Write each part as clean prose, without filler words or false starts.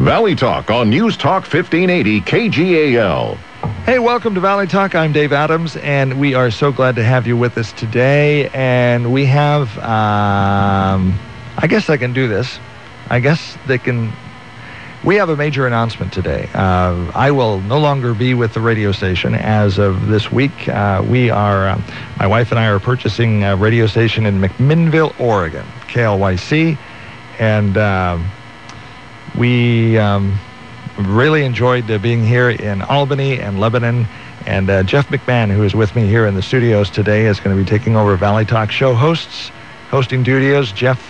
Valley Talk on News Talk 1580 KGAL. Hey, welcome to Valley Talk. I'm Dave Adams, and we are so glad to have you with us today. And we have, I guess I can do this. We have a major announcement today. I will no longer be with the radio station as of this week. My wife and I are purchasing a radio station in McMinnville, Oregon, KLYC, and we really enjoyed being here in Albany and Lebanon. And Jeff McMahon, who is with me here in the studios today, is going to be taking over Valley Talk show hosting duties. Jeff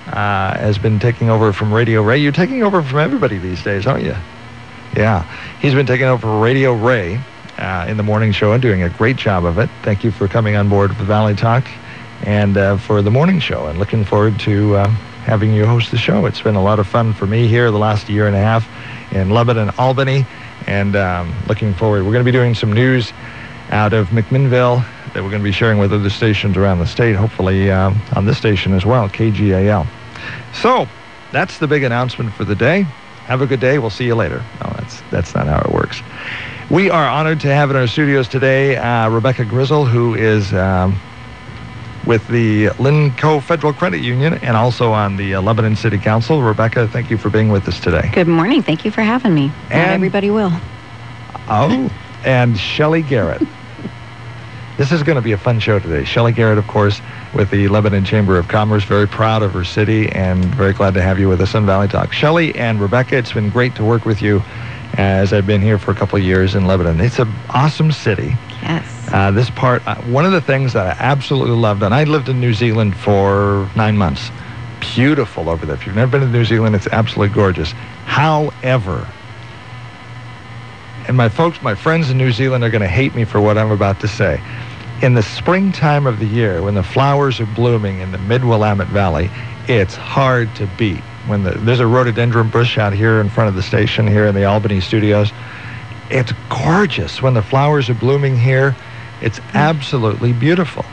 has been taking over from Radio Ray. You're taking over from everybody these days, aren't you? Yeah. He's been taking over Radio Ray in the morning show and doing a great job of it. Thank you for coming on board for Valley Talk and for the morning show, and looking forward to having you host the show. It's been a lot of fun for me here the last year and a half in Lebanon, Albany, and looking forward. We're going to be doing some news out of McMinnville that we're going to be sharing with other stations around the state, hopefully on this station as well, KGAL. So that's the big announcement for the day. Have a good day. We'll see you later. No, that's not how it works. We are honored to have in our studios today Rebecca Grizzle, who is with the Linco Federal Credit Union and also on the Lebanon City Council. Rebecca, thank you for being with us today. Good morning. Thank you for having me. Not everybody will. Oh, and Shelley Garrett. This is going to be a fun show today. Shelley Garrett, of course, with the Lebanon Chamber of Commerce, very proud of her city and very glad to have you with us on Valley Talk. Shelley and Rebecca, it's been great to work with you as I've been here for a couple of years in Lebanon. It's an awesome city. Yes. This part, one of the things that I absolutely loved, and I lived in New Zealand for 9 months. Beautiful over there. If you've never been to New Zealand, it's absolutely gorgeous. However, and my friends in New Zealand are going to hate me for what I'm about to say. In the springtime of the year, when the flowers are blooming in the mid-Willamette Valley, it's hard to beat. When there's a rhododendron bush out here in front of the station here in the Albany studios, it's gorgeous. When the flowers are blooming here, it's absolutely beautiful.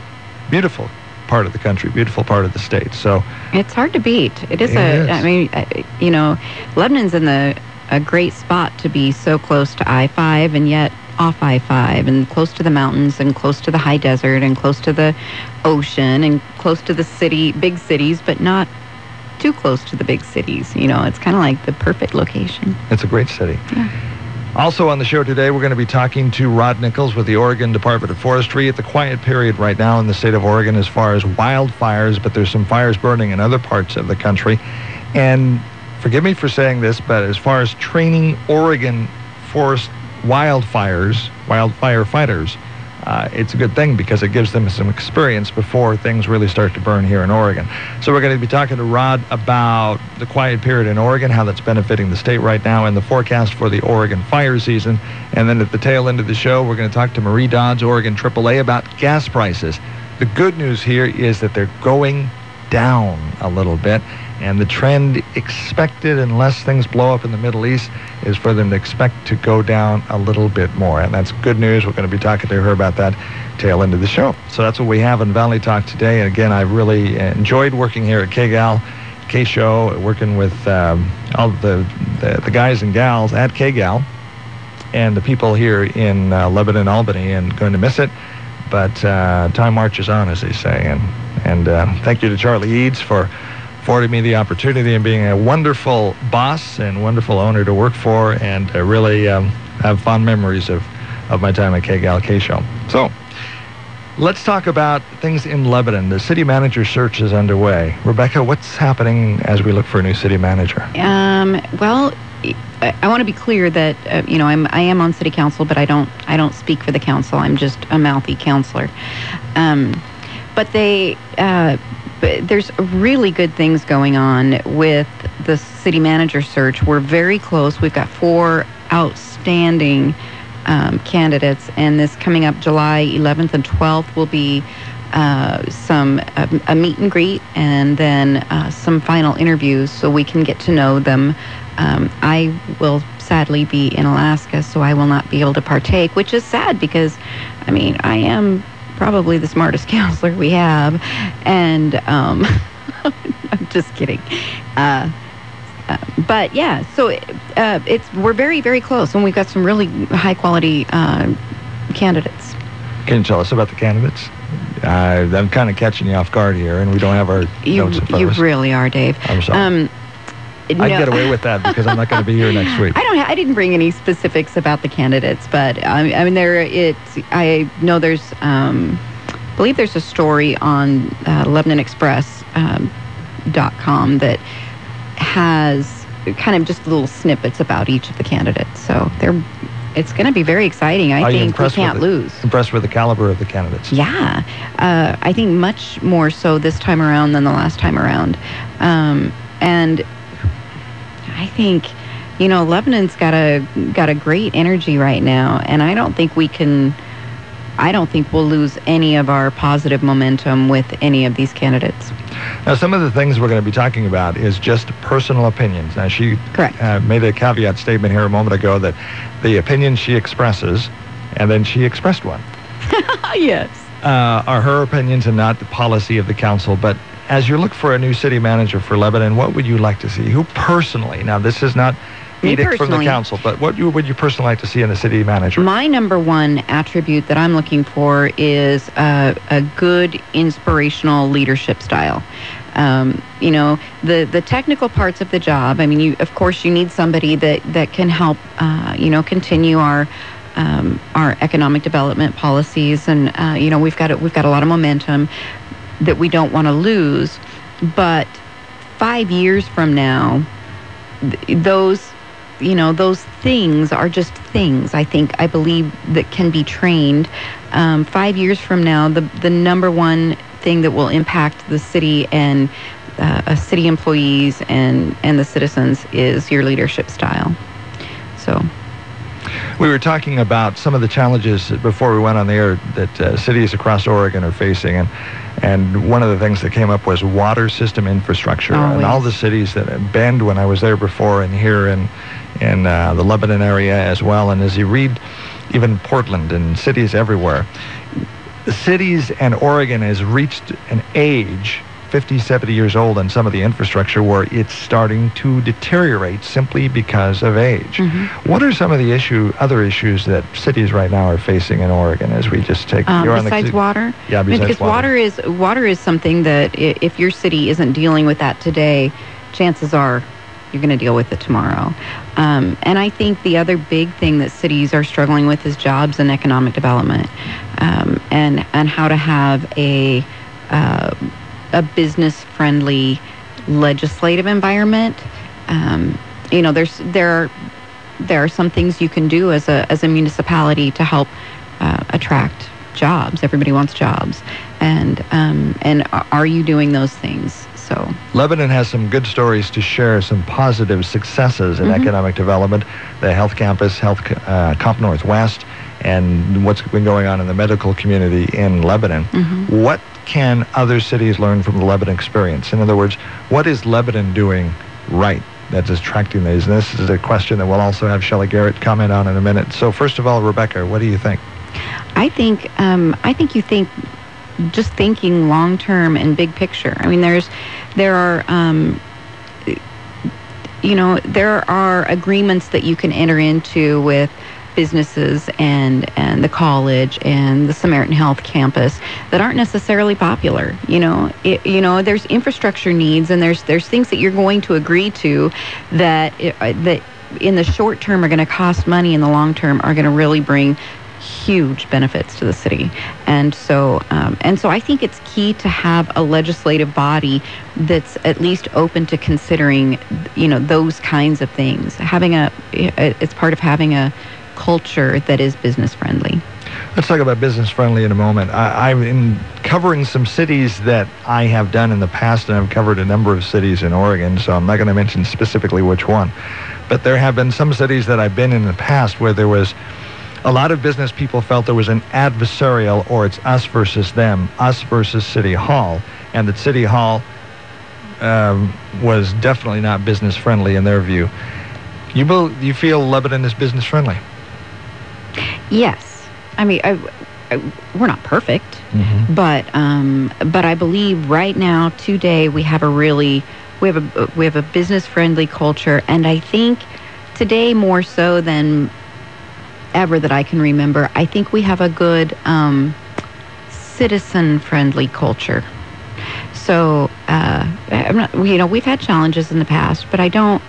Beautiful part of the country, beautiful part of the state. So it's hard to beat. It is. Lebanon's in a great spot to be so close to I-5 and yet off I-5 and close to the mountains and close to the high desert and close to the ocean and close to the big cities, but not too close to the big cities. It's kind of like the perfect location. It's a great city. Yeah. Also on the show today, we're going to be talking to Rod Nichols with the Oregon Department of Forestry. At the quiet period right now in the state of Oregon as far as wildfires, but there's some fires burning in other parts of the country. And forgive me for saying this, but as far as training Oregon forest wildfire fighters, it's a good thing because it gives them some experience before things really start to burn here in Oregon. So we're going to be talking to Rod about the quiet period in Oregon, how that's benefiting the state right now, and the forecast for the Oregon fire season. And then at the tail end of the show, we're going to talk to Marie Dodds, Oregon AAA, about gas prices. The good news here is that they're going down a little bit, and the trend expected, unless things blow up in the Middle East, is for them to expect to go down a little bit more. And that's good news. We're going to be talking to her about that tail end of the show. So that's what we have in Valley Talk today. And again, I've really enjoyed working here at KGAL, K-Show, working with all the guys and gals at KGAL and the people here in Lebanon, Albany, and going to miss it. But time marches on, as they say. And thank you to Charlie Eads for affording me the opportunity and being a wonderful boss and wonderful owner to work for, and really have fond memories of my time at KGAL K-Show. So let's talk about things in Lebanon. The city manager search is underway. Rebecca, what's happening as we look for a new city manager? Well, I want to be clear that I am on city council, but I don't speak for the council. I'm just a mouthy counselor. But there's really good things going on with the city manager search. We're very close. We've got 4 outstanding candidates, and this coming up July 11th and 12th will be a meet and greet, and then some final interviews so we can get to know them. I will sadly be in Alaska, so I will not be able to partake, which is sad because, I am probably the smartest counselor we have, and I'm just kidding. But yeah, so we're very, very close, and we've got some really high quality candidates. Can you tell us about the candidates? I'm kind of catching you off guard here, and we don't have our notes in front of us. You really are, Dave. I'm sorry. No, I'd get away with that because I'm not going to be here next week. I didn't bring any specifics about the candidates, but I mean, I know there's, I believe there's a story on LebanonExpress.com that has kind of just little snippets about each of the candidates. So it's going to be very exciting. I think we can't lose. Impressed with the caliber of the candidates? Yeah, I think much more so this time around than the last time around, and I think, Lebanon's got a great energy right now, and I don't think we'll lose any of our positive momentum with any of these candidates. Now, some of the things we're going to be talking about is just personal opinions. Now, she made a caveat statement here a moment ago that the opinions she expresses, and then she expressed one. Yes. Are her opinions and not the policy of the council. But as you look for a new city manager for Lebanon, what would you like to see? Who personally? Now, this is not edict from the council, but what would you personally like to see in a city manager? My number one attribute that I'm looking for is a good inspirational leadership style. The technical parts of the job. I mean, of course you need somebody that can help, continue our economic development policies, and we've got a lot of momentum that we don't want to lose. But 5 years from now, those things are just things. I believe that can be trained. 5 years from now, the number one thing that will impact the city and city employees and the citizens is your leadership style. So. We were talking about some of the challenges before we went on the air that cities across Oregon are facing, and one of the things that came up was water system infrastructure. Always. And all the cities that Bend, when I was there before, and here in the Lebanon area as well, and as you read even Portland and cities everywhere, cities and Oregon has reached an age, 50, 70 years old, on some of the infrastructure where it's starting to deteriorate simply because of age. Mm-hmm. What are some of the other issues that cities right now are facing in Oregon as we just take... besides water? Yeah, besides water. Because water is something that if your city isn't dealing with that today, chances are you're going to deal with it tomorrow. And I think the other big thing that cities are struggling with is jobs and economic development, and how to have a business-friendly legislative environment. There are some things you can do as a municipality to help attract jobs. Everybody wants jobs, and are you doing those things? So Lebanon has some good stories to share, some positive successes in mm-hmm. economic development. The Health Campus, Comp Northwest, and what's been going on in the medical community in Lebanon. Mm-hmm. What can other cities learn from the Lebanon experience? In other words, what is Lebanon doing right that's attracting these? And this is a question that we'll also have Shelley Garrett comment on in a minute. So first of all, Rebecca, what do you think? I think you think just thinking long term and big picture. I mean, there are agreements that you can enter into with businesses and the college and the Samaritan Health Campus that aren't necessarily popular. There's infrastructure needs, and there's things that you're going to agree to that in the short term are going to cost money, in the long term are going to really bring huge benefits to the city. And so I think it's key to have a legislative body that's at least open to considering, those kinds of things. It's part of having a culture that is business friendly. Let's talk about business friendly in a moment. I'm in covering some cities that I have done in the past, and I've covered a number of cities in Oregon, so I'm not going to mention specifically which one. But there have been some cities that I've been in the past where there was a lot of business people felt there was an adversarial, or it's us versus them, us versus City Hall, and that City Hall was definitely not business friendly in their view. You feel Lebanon is business friendly? Yes. I mean, we're not perfect, mm-hmm. but I believe right now, today, we have a really we have a business-friendly culture, and I think today more so than ever that I can remember, I think we have a good citizen-friendly culture. So I'm not, we've had challenges in the past, but I don't,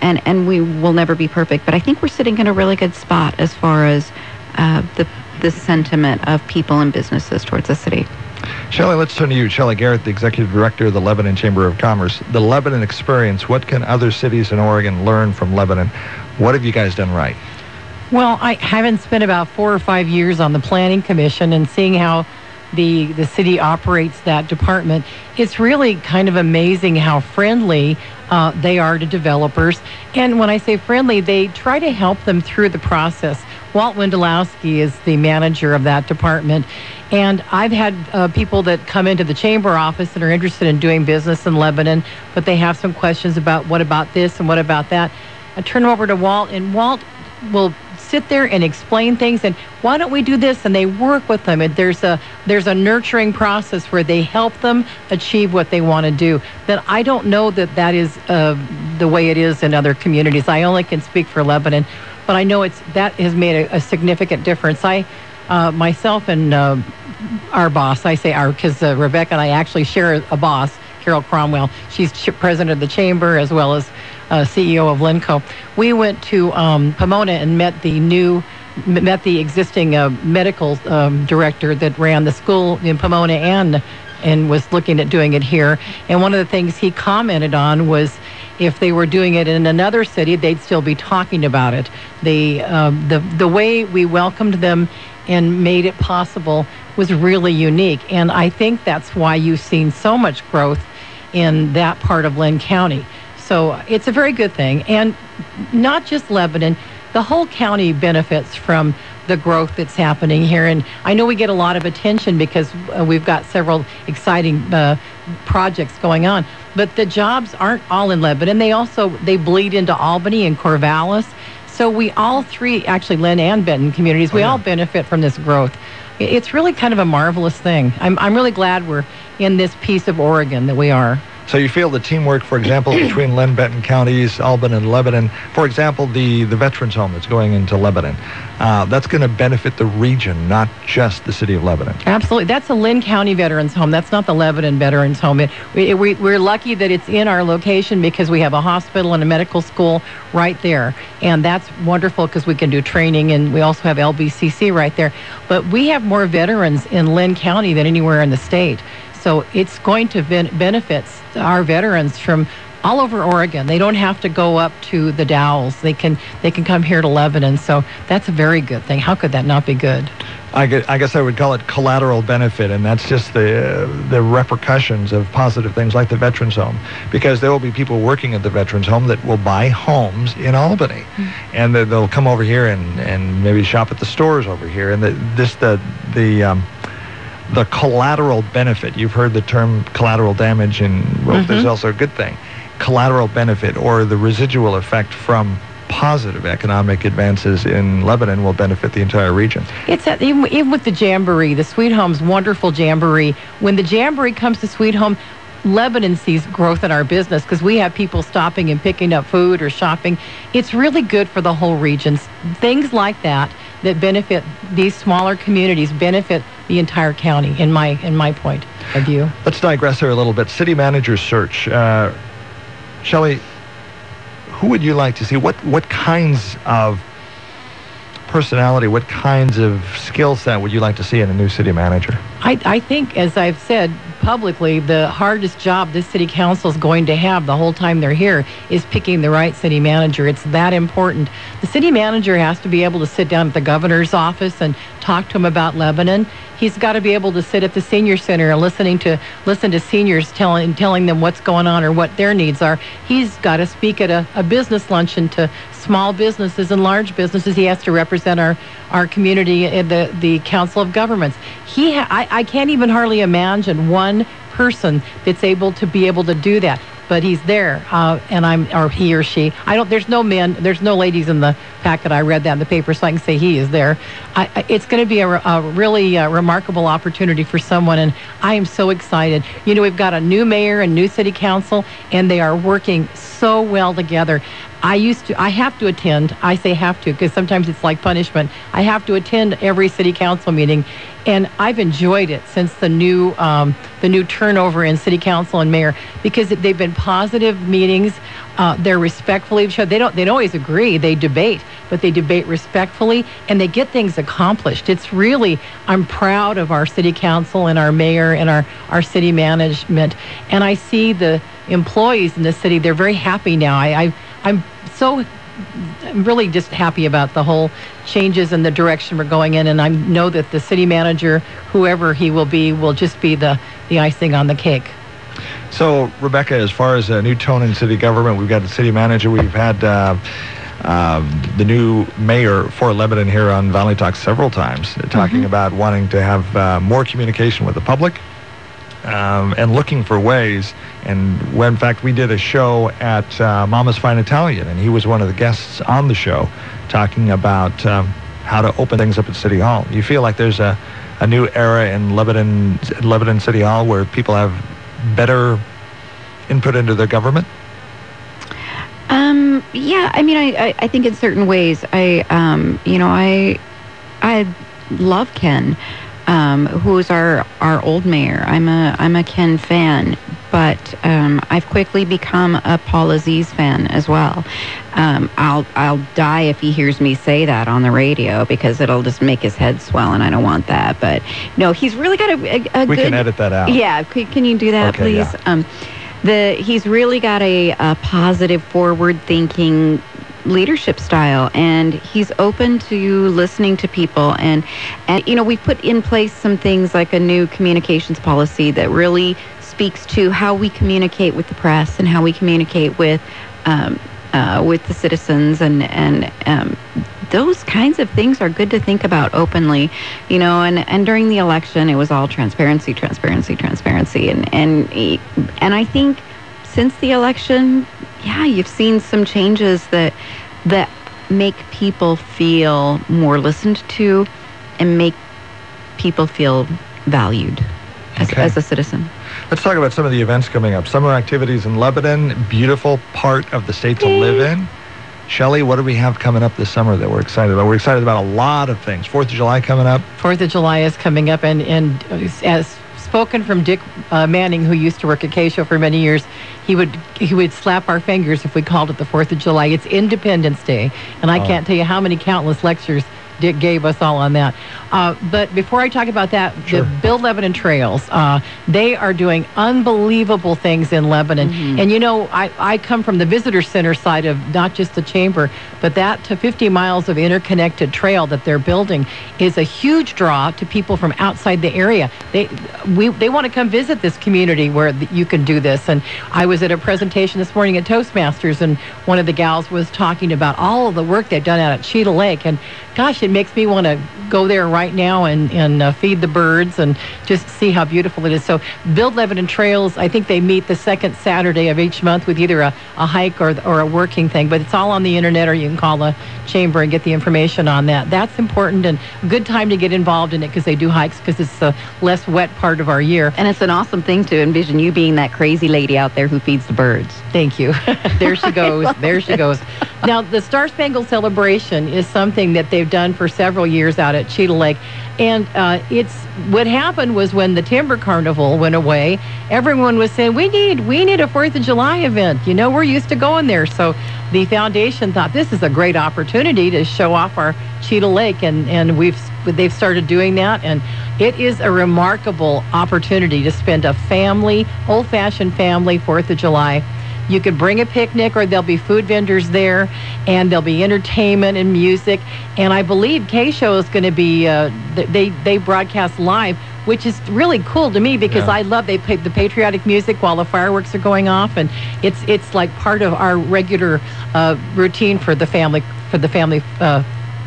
and we will never be perfect. But I think we're sitting in a really good spot as far as the sentiment of people and businesses towards the city. Shelley, let's turn to you. Shelley Garrett, the Executive Director of the Lebanon Chamber of Commerce. The Lebanon experience, what can other cities in Oregon learn from Lebanon? What have you guys done right? Well, I haven't spent about 4 or 5 years on the Planning Commission, and seeing how the city operates that department, it's really kind of amazing how friendly they are to developers. And when I say friendly, they try to help them through the process. Walt Wendelowski is the manager of that department. And I've had people that come into the chamber office and are interested in doing business in Lebanon, but they have some questions about what about this and what about that. I turn them over to Walt, and Walt will sit there and explain things, and why don't we do this? And they work with them. And there's a nurturing process where they help them achieve what they want to do. That I don't know that is the way it is in other communities. I only can speak for Lebanon, but I know that has made a significant difference. I myself and our boss, I say our because Rebecca and I actually share a boss, Carol Cromwell. She's president of the chamber as well as CEO of Lenco. We went to Pomona and met the existing medical director that ran the school in Pomona and was looking at doing it here. And one of the things he commented on was if they were doing it in another city, they'd still be talking about it. The way we welcomed them and made it possible was really unique. And I think that's why you've seen so much growth in that part of Lynn County. So it's a very good thing. And not just Lebanon, the whole county benefits from the growth that's happening here. And I know we get a lot of attention because we've got several exciting projects going on. But the jobs aren't all in Lebanon. They bleed into Albany and Corvallis. So we all three, actually Lynn and Benton communities, we all benefit from this growth. It's really kind of a marvelous thing. I'm really glad we're in this piece of Oregon that we are. So you feel the teamwork, for example, between Lynn, Benton counties, Albany, and Lebanon, for example, the Veterans Home that's going into Lebanon, that's going to benefit the region, not just the city of Lebanon. Absolutely. That's a Lynn County Veterans Home. That's not the Lebanon Veterans Home. We're lucky that it's in our location because we have a hospital and a medical school right there. And that's wonderful because we can do training, and we also have LBCC right there. But we have more veterans in Lynn County than anywhere in the state. So it's going to benefit our veterans from all over Oregon. They don't have to go up to the Dowels. They can come here to Lebanon. So that's a very good thing. How could that not be good? I guess I would call it collateral benefit, and that's just the repercussions of positive things like the Veterans Home, because there will be people working at the Veterans Home that will buy homes in Albany, and they'll come over here and maybe shop at the stores over here, and the collateral benefit. You've heard the term collateral damage, and there's also a good thing. Collateral benefit, or the residual effect from positive economic advances in Lebanon, will benefit the entire region. It's even with the Jamboree, the Sweet Home's wonderful Jamboree. When the Jamboree comes to Sweet Home, Lebanon sees growth in our business because we have people stopping and picking up food or shopping. It's really good for the whole region. Things like that benefit these smaller communities, benefit the entire county, in my point of view. Let's digress here a little bit. City manager search. Shelley, who would you like to see? What kinds of personality, what kinds of skill set would you like to see in a new city manager? I think, as I've said publicly, the hardest job this city council is going to have the whole time they're here is picking the right city manager. It's that important. The city manager has to be able to sit down at the governor's office and talk to him about Lebanon. He's got to be able to sit at the senior center and listen to seniors telling them what's going on or what their needs are. He's got to speak at a business luncheon to small businesses and large businesses. He has to represent our community in the Council of Governments. I can't even hardly imagine one person that's able to do that. but he's there, and or he or she. There's no men, there's no ladies in the packet. I read that in the paper, so I can say he is there. It's going to be a really remarkable opportunity for someone, and I am so excited. You know, we've got a new mayor and new city council, and they are working so well together. I have to attend. I say have to because sometimes it's like punishment. I have to attend every city council meeting, and I've enjoyed it since the new turnover in city council and mayor, because they've been positive meetings. They're respectfully. They don't always agree. They debate, but they debate respectfully, and they get things accomplished. It's really, I'm proud of our city council and our mayor and our city management, and I see the employees in the city. They're very happy now. I'm really just happy about the whole changes and the direction we're going in, and I know that the city manager, whoever he will just be the icing on the cake. So, Rebecca, as far as a new tone in city government, we've got the city manager, we've had the new mayor for Lebanon here on Valley Talk several times, talking about wanting to have more communication with the public, and looking for ways. And in fact, we did a show at Mama's Fine Italian, and he was one of the guests on the show talking about how to open things up at City Hall. You feel like there's a new era in Lebanon City Hall where people have better input into their government? Yeah, I mean, I think in certain ways, I love Ken, who's our old mayor. I'm a Ken fan, but I've quickly become a Paul Aziz fan as well. I'll die if he hears me say that on the radio, because it'll just make his head swell, and I don't want that. But no, he's really got a good... We can edit that out. Yeah, can you do that, okay, please? Yeah. He's really got a positive, forward-thinking leadership style, and he's open to listening to people, and we've put in place some things like a new communications policy that really speaks to how we communicate with the press and how we communicate with the citizens, and those kinds of things are good to think about openly, and during the election it was all transparency, and I think since the election, yeah, you've seen some changes that make people feel more listened to and make people feel valued as a citizen. Let's talk about some of the events coming up. Summer activities in Lebanon, beautiful part of the state to live in. Shelley, what do we have coming up this summer that we're excited about? We're excited about a lot of things. 4th of July coming up. 4th of July is coming up, and as spoken from Dick Manning, who used to work at KGAL for many years, he would slap our fingers if we called it the 4th of July. It's Independence Day, and I can't tell you how many countless lectures Dick gave us all on that. But before I talk about that, sure. The Build Lebanon Trails, they are doing unbelievable things in Lebanon. Mm-hmm. And I come from the visitor center side of not just the chamber, but that to 50 miles of interconnected trail that they're building is a huge draw to people from outside the area. They want to come visit this community where you can do this. And I was at a presentation this morning at Toastmasters, and one of the gals was talking about all of the work they've done out at Cheetah Lake. And gosh, it makes me want to go there right now and feed the birds and just see how beautiful it is. So Build Lebanon Trails, I think they meet the second Saturday of each month with either a hike or a working thing, but it's all on the internet, or you can call the chamber and get the information on that. That's important, and a good time to get involved in it because they do hikes, because it's the less wet part of our year. And it's an awesome thing to envision you being that crazy lady out there who feeds the birds. Thank you. There she goes. There she goes. Now, the Star Spangled Celebration is something that they've done for several years out at Cheetah Lake. And what happened was when the Timber Carnival went away, everyone was saying, we need a 4th of July event. We're used to going there. So the foundation thought this is a great opportunity to show off our Cheetah Lake, and they've started doing that. And it is a remarkable opportunity to spend a old-fashioned family 4th of July. You could bring a picnic, or there'll be food vendors there, and there'll be entertainment and music. And I believe KShow is going to be, they broadcast live, which is really cool to me because I love, they play the patriotic music while the fireworks are going off, and it's like part of our regular routine for the family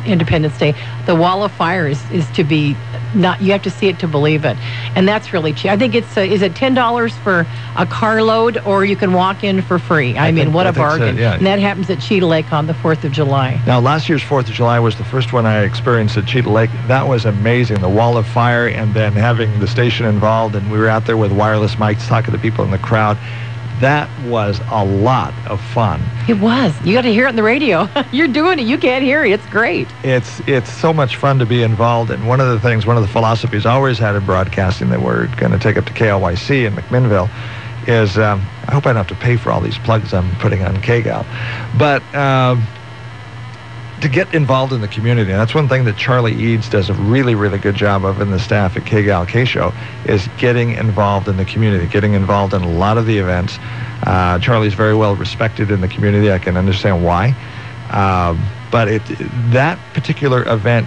Independence Day. The wall of fire is to be not. You have to see it to believe it, and that's really cheap. I think it's is it $10 for a carload, or you can walk in for free. I mean, what a bargain! Yeah. And that happens at Cheetah Lake on the 4th of July. Now, last year's 4th of July was the first one I experienced at Cheetah Lake. That was amazing. The wall of fire, and then having the station involved, and we were out there with wireless mics talking to people in the crowd. That was a lot of fun. It was. You got to hear it on the radio. You're doing it. You can't hear it. It's great. It's so much fun to be involved in. One of the philosophies I always had in broadcasting that we're going to take up to KLYC in McMinnville is, I hope I don't have to pay for all these plugs I'm putting on KGAL, but to get involved in the community. And that's one thing that Charlie Eads does a really, really good job of, in the staff at KGAL K-Show, is getting involved in the community, getting involved in a lot of the events. Charlie's very well respected in the community. I can understand why. But that particular event,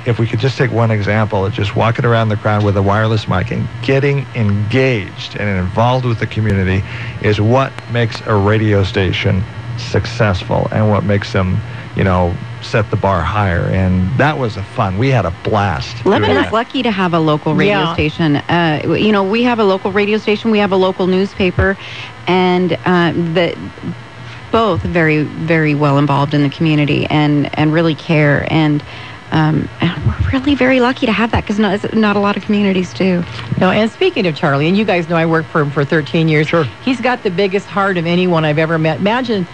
if we could just take one example, of just walking around the crowd with a wireless mic and getting engaged and involved with the community is what makes a radio station successful and what makes them, set the bar higher. And that was fun. We had a blast. Lebanon's lucky to have a local radio station. We have a local radio station. We have a local newspaper, and both very, very well involved in the community and really care. And we're really very lucky to have that, because not a lot of communities do. No, and speaking of Charlie, and you guys know I worked for him for 13 years. Sure. He's got the biggest heart of anyone I've ever met. Imagine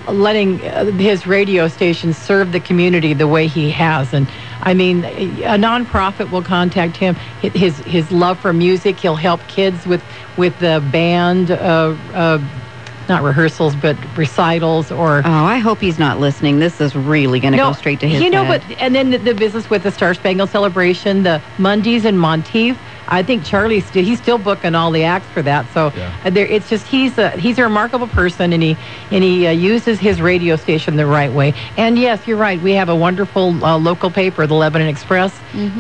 letting his radio station serve the community the way he has. And I mean, a nonprofit will contact him. His love for music, he'll help kids with the band, not rehearsals, but recitals. Or I hope he's not listening. This is really going to go straight to his head. And then the business with the Star Spangled Celebration, the Mondays in Monteith. I think he's still booking all the acts for that. So it's just he's a remarkable person, and he uses his radio station the right way. And yes, you're right. We have a wonderful local paper, the Lebanon Express,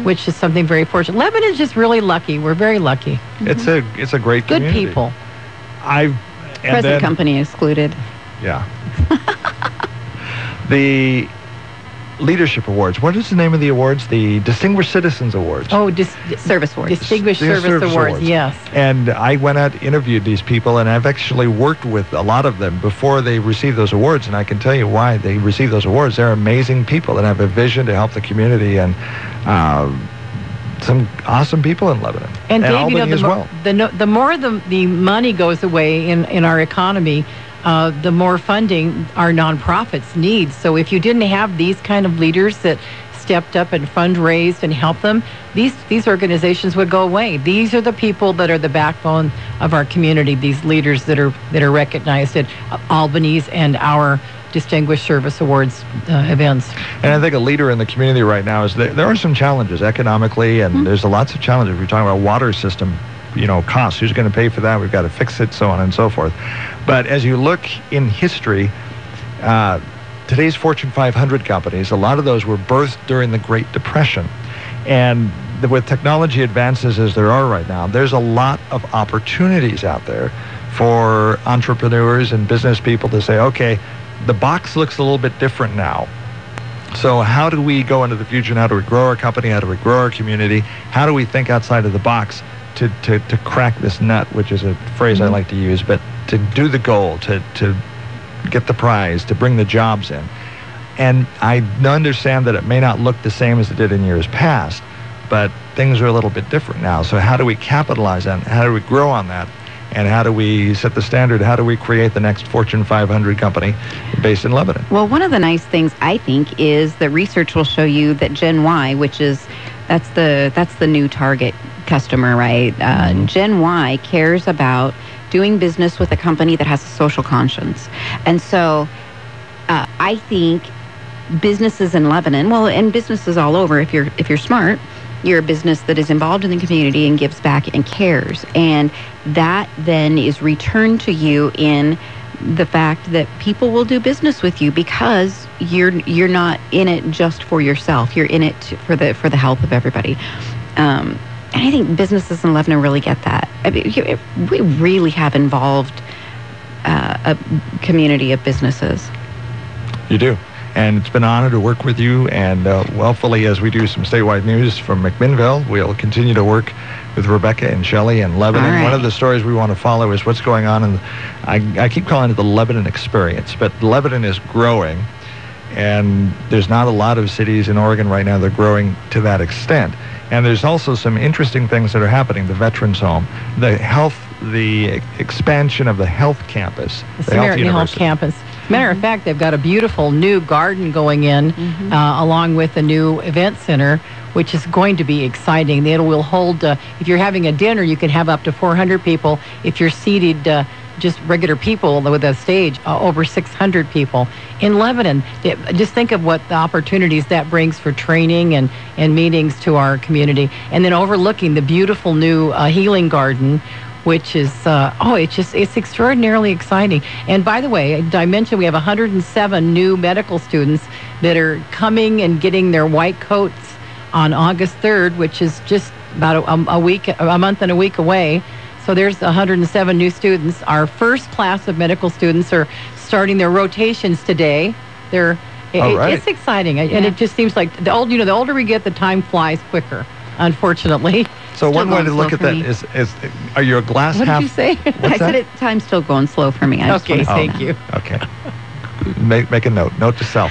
which is something very fortunate. Lebanon's just really lucky. We're very lucky. It's a great community. Good people. Present company excluded. Yeah. The Leadership Awards. What is the name of the awards? The Distinguished Citizens Awards. Oh, Service Awards. Distinguished Service Awards, yes. And I went out, interviewed these people, and I've actually worked with a lot of them before they receive those awards, and I can tell you why they receive those awards. They're amazing people that have a vision to help the community, and some awesome people in Lebanon. And Dave, Albany as well. The more the money goes away in our economy, the more funding our nonprofits need. So if you didn't have these kind of leaders that stepped up and fundraised and helped them, these organizations would go away. These are the people that are the backbone of our community, these leaders that are recognized at Albany's and our Distinguished Service Awards events. And I think a leader in the community right now is there are some challenges economically, and there's lots of challenges. We're talking about water system, costs. Who's going to pay for that? We've got to fix it, so on and so forth. But as you look in history, today's Fortune 500 companies, a lot of those were birthed during the Great Depression. And with technology advances as there are right now, there's a lot of opportunities out there for entrepreneurs and business people to say, okay, the box looks a little bit different now. So how do we go into the future, and how do we grow our company? How do we grow our community? How do we think outside of the box to crack this nut, which is a phrase I like to use, but to do the goal, to get the prize, to bring the jobs in. And I understand that it may not look the same as it did in years past, but things are a little bit different now. So how do we capitalize on it? How do we grow on that? And how do we set the standard? How do we create the next Fortune 500 company based in Lebanon? Well, one of the nice things, I think, is that research will show you that Gen Y, that's the new target customer, right? Gen Y cares about doing business with a company that has a social conscience. And so I think businesses in Lebanon, and businesses all over, if you're smart, you're a business that is involved in the community and gives back and cares. And that then is returned to you in the fact that people will do business with you because you're not in it just for yourself. You're in it for the health of everybody. And I think businesses in Lebanon really get that. I mean, we really have involved a community of businesses. You do. And it's been an honor to work with you. And fully as we do some statewide news from McMinnville, we'll continue to work with Rebecca and Shelley and Lebanon. Right. One of the stories we want to follow is what's going on in, I keep calling it the Lebanon experience, but Lebanon is growing. And there's not a lot of cities in Oregon right now that are growing to that extent. And there's also some interesting things that are happening. The Veterans Home, the expansion of the health campus, the Samaritan Health Campus. Matter of fact, they've got a beautiful new garden going in, along with a new event center, which is going to be exciting. It will hold, if you're having a dinner, you can have up to 400 people. If you're seated just regular people with a stage, over 600 people. In Lebanon, just think of what the opportunities that brings for training and meetings to our community. And then overlooking the beautiful new healing garden, which is, it's extraordinarily exciting. And by the way, I mentioned we have 107 new medical students that are coming and getting their white coats on August 3rd, which is just about a month and a week away. So there's 107 new students. Our first class of medical students are starting their rotations today. It's exciting, and it just seems like the older we get, the time flies quicker, unfortunately. So one way to look at that is are you a glass half? What did you say? I said time's still going slow for me. Okay, thank you. Okay. Make a note to self.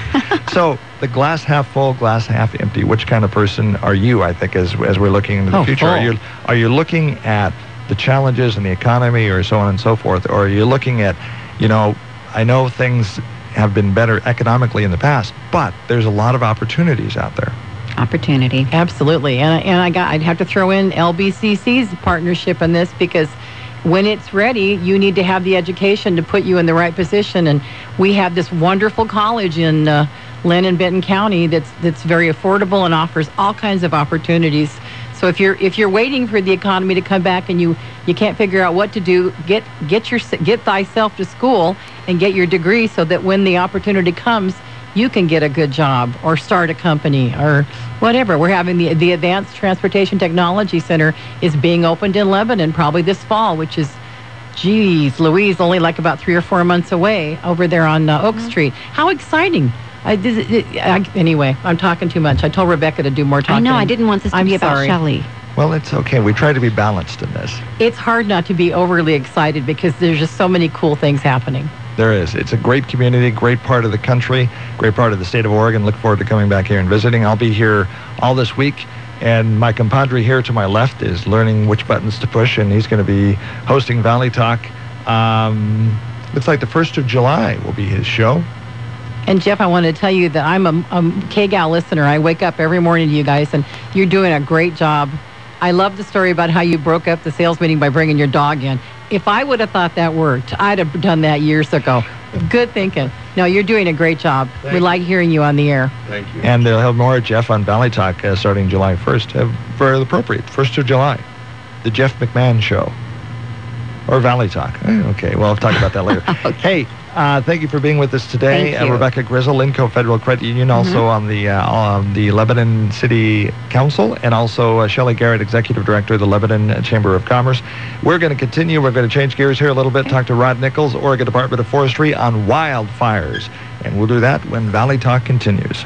So the glass half full, glass half empty. Which kind of person are you, I think, as we're looking into the future? Full. Are you looking at the challenges in the economy or so on and so forth, or are you looking at, I know things have been better economically in the past, but there's a lot of opportunities out there. Opportunity. Absolutely. And I'd have to throw in LBCC's partnership in this, because when it's ready, you need to have the education to put you in the right position. And we have this wonderful college in Lynn and Benton County that's very affordable and offers all kinds of opportunities. So if you're waiting for the economy to come back and you can't figure out what to do, get thyself to school and get your degree, so that when the opportunity comes, you can get a good job or start a company or whatever. We're having the Advanced Transportation Technology Center is being opened in Lebanon probably this fall, which is, geez, Louise, only like about 3 or 4 months away over there on Oak Street. How exciting. Anyway, I'm talking too much. I told Rebecca to do more talking. I know, I didn't want this to be about Shelley. Well, it's okay. We try to be balanced in this. It's hard not to be overly excited because there's just so many cool things happening. There is. It's a great community, great part of the country, great part of the state of Oregon. Look forward to coming back here and visiting. I'll be here all this week, and my compadre here to my left is learning which buttons to push, and he's going to be hosting Valley Talk. Looks like the 1st of July will be his show. And Jeff, I want to tell you that I'm a KGAL listener. I wake up every morning to you guys, and you're doing a great job. I love the story about how you broke up the sales meeting by bringing your dog in. If I would have thought that worked, I'd have done that years ago. Good thinking. No, you're doing a great job. We like hearing you on the air. Thank you. And they'll have more Jeff on Valley Talk starting July 1st. Very appropriate. 1st of July. The Jeff McMahon Show. Or Valley Talk. Okay, well, I'll talk about that later. Okay. Hey, thank you for being with us today. Thank you. Rebecca Grizzle, Linco Federal Credit Union, also on the Lebanon City Council, and also Shelley Garrett, Executive Director of the Lebanon Chamber of Commerce. We're going to continue. We're going to change gears here a little bit, talk to Rod Nichols, Oregon Department of Forestry, on wildfires. And we'll do that when Valley Talk continues.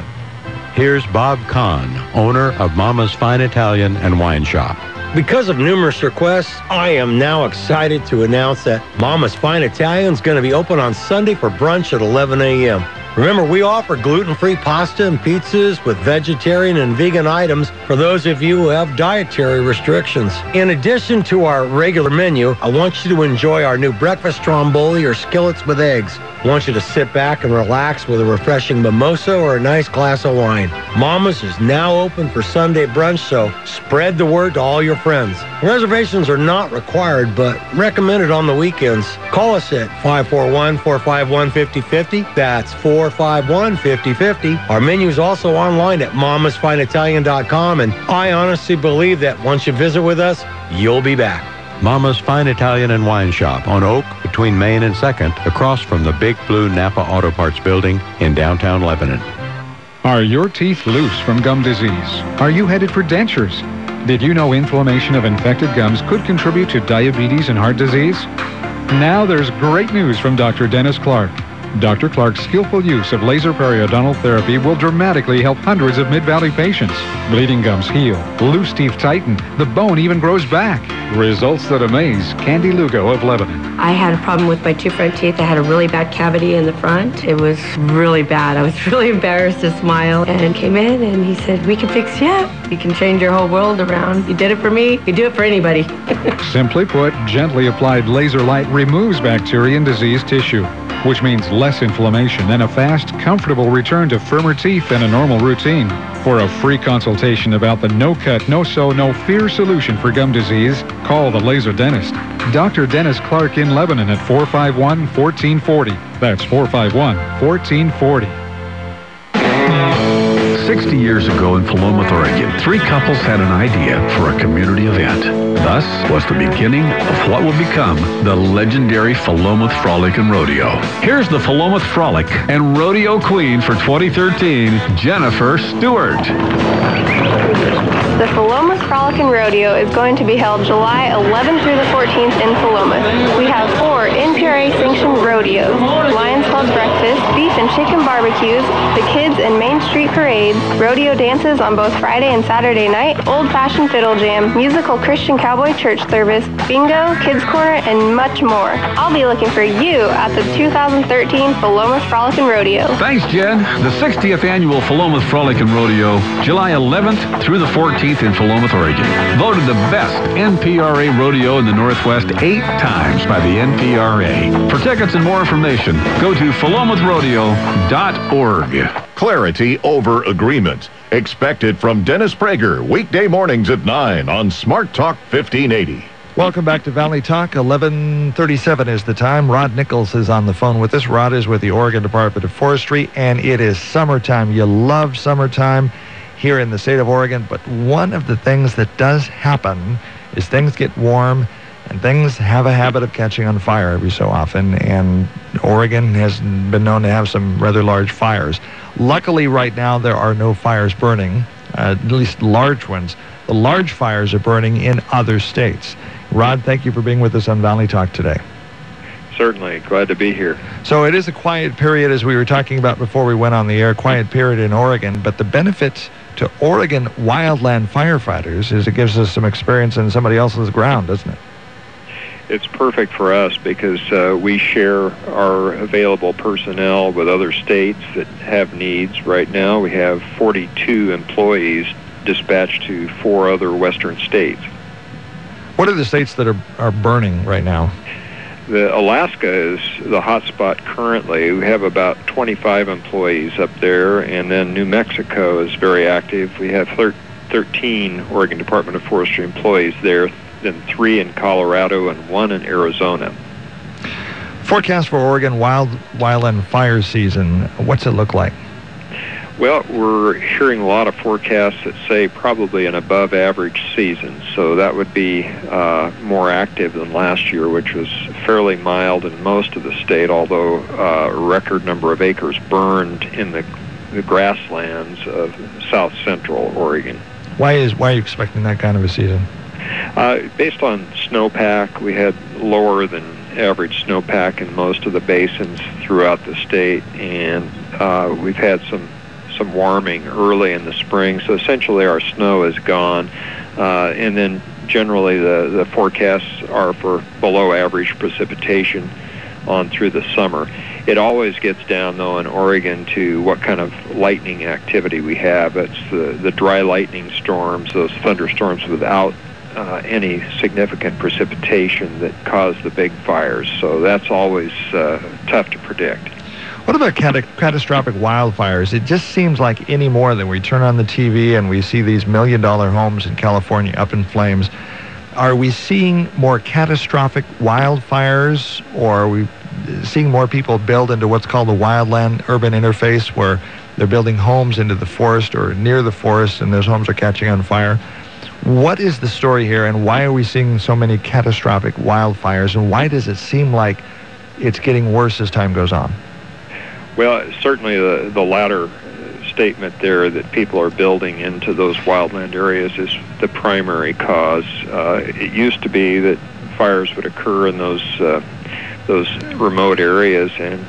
Here's Bob Kahn, owner of Mama's Fine Italian and Wine Shop. Because of numerous requests, I am now excited to announce that Mama's Fine Italian is going to be open on Sunday for brunch at 11 a.m. Remember, we offer gluten-free pasta and pizzas with vegetarian and vegan items for those of you who have dietary restrictions. In addition to our regular menu, I want you to enjoy our new breakfast stromboli or skillets with eggs. I want you to sit back and relax with a refreshing mimosa or a nice glass of wine. Mama's is now open for Sunday brunch, so spread the word to all your friends. Reservations are not required, but recommended on the weekends. Call us at 541-451-5050. That's 451-5050. Our menu is also online at mamasfineitalian.com, and I honestly believe that once you visit with us, you'll be back. Mama's Fine Italian and Wine Shop on Oak between Main and 2nd, across from the Big Blue Napa Auto Parts building in downtown Lebanon. Are your teeth loose from gum disease? Are you headed for dentures? Did you know inflammation of infected gums could contribute to diabetes and heart disease? Now there's great news from Dr. Dennis Clark. Dr. Clark's skillful use of laser periodontal therapy will dramatically help hundreds of Mid-Valley patients. Bleeding gums heal, loose teeth tighten, the bone even grows back. Results that amaze Candy Lugo of Lebanon. I had a problem with my two front teeth. I had a really bad cavity in the front. It was really bad. I was really embarrassed to smile, and came in and he said, "We can fix you up. You can change your whole world around. You did it for me. You do it for anybody." Simply put, gently applied laser light removes bacteria and diseased tissue, which means less inflammation and a fast, comfortable return to firmer teeth and a normal routine. For a free consultation about the no-cut, no-sew, no-fear solution for gum disease, call the laser dentist. Dr. Dennis Clark in Lebanon at 451-1440. That's 451-1440. 60 years ago in Philomath, Oregon, 3 couples had an idea for a community event. Thus was the beginning of what will become the legendary Philomath Frolic and Rodeo. Here's the Philomath Frolic and Rodeo Queen for 2013, Jennifer Stewart. The Philomath Frolic and Rodeo is going to be held July 11th through the 14th in Philomath. We have 4 NPRA-sanctioned rodeos, Lions Club breakfast, beef and chicken barbecues, the kids and Main Street parades, rodeo dances on both Friday and Saturday night, old-fashioned fiddle jam, musical Christian cowboy church service, bingo, kids corner, and much more. I'll be looking for you at the 2013 Philomath Frolic and Rodeo. Thanks, Jen. The 60th annual Philomath Frolic and Rodeo, July 11th through the 14th in Philomath, Oregon. Voted the best NPRA rodeo in the Northwest 8 times by the NPRA. For tickets and more information, go to philomathrodeo.org. Clarity over agreement. Expected from Dennis Prager, weekday mornings at 9 on Smart Talk 1580. Welcome back to Valley Talk. 11:37 is the time. Rod Nichols is on the phone with us. Rod is with the Oregon Department of Forestry, and it is summertime. You love summertime here in the state of Oregon, but one of the things that does happen is things get warm and things have a habit of catching on fire every so often, and Oregon has been known to have some rather large fires. Luckily, right now, there are no fires burning, at least large ones. The large fires are burning in other states. Rod, thank you for being with us on Valley Talk today. Certainly. Glad to be here. So it is a quiet period, as we were talking about before we went on the air, quiet period in Oregon, but the benefit to Oregon wildland firefighters is it gives us some experience in somebody else's ground, doesn't it? It's perfect for us because we share our available personnel with other states that have needs. Right now we have 42 employees dispatched to 4 other western states. What are the states that are burning right now? Alaska is the hot spot currently. We have about 25 employees up there, and then New Mexico is very active. We have 13 Oregon Department of Forestry employees there, then 3 in Colorado and 1 in Arizona. Forecast for Oregon wildland fire season, what's it look like? Well, we're hearing a lot of forecasts that say probably an above-average season, so that would be more active than last year, which was fairly mild in most of the state, although a record number of acres burned in the grasslands of south central Oregon. Why are you expecting that kind of a season? Based on snowpack, we had lower than average snowpack in most of the basins throughout the state, and we've had some warming early in the spring, so essentially our snow is gone, and then generally the forecasts are for below average precipitation on through the summer. It always gets down, though, in Oregon to what kind of lightning activity we have. It's the dry lightning storms, those thunderstorms without any significant precipitation that cause the big fires, so that's always tough to predict. What about catastrophic wildfires? It just seems like any more than we turn on the TV and we see these million-dollar homes in California up in flames. Are we seeing more catastrophic wildfires, or are we seeing more people build into what's called the wildland-urban interface, where they're building homes into the forest or near the forest and those homes are catching on fire? What is the story here, and why are we seeing so many catastrophic wildfires, and why does it seem like it's getting worse as time goes on? Well, certainly the latter statement there, that people are building into those wildland areas, is the primary cause. It used to be that fires would occur in those remote areas, and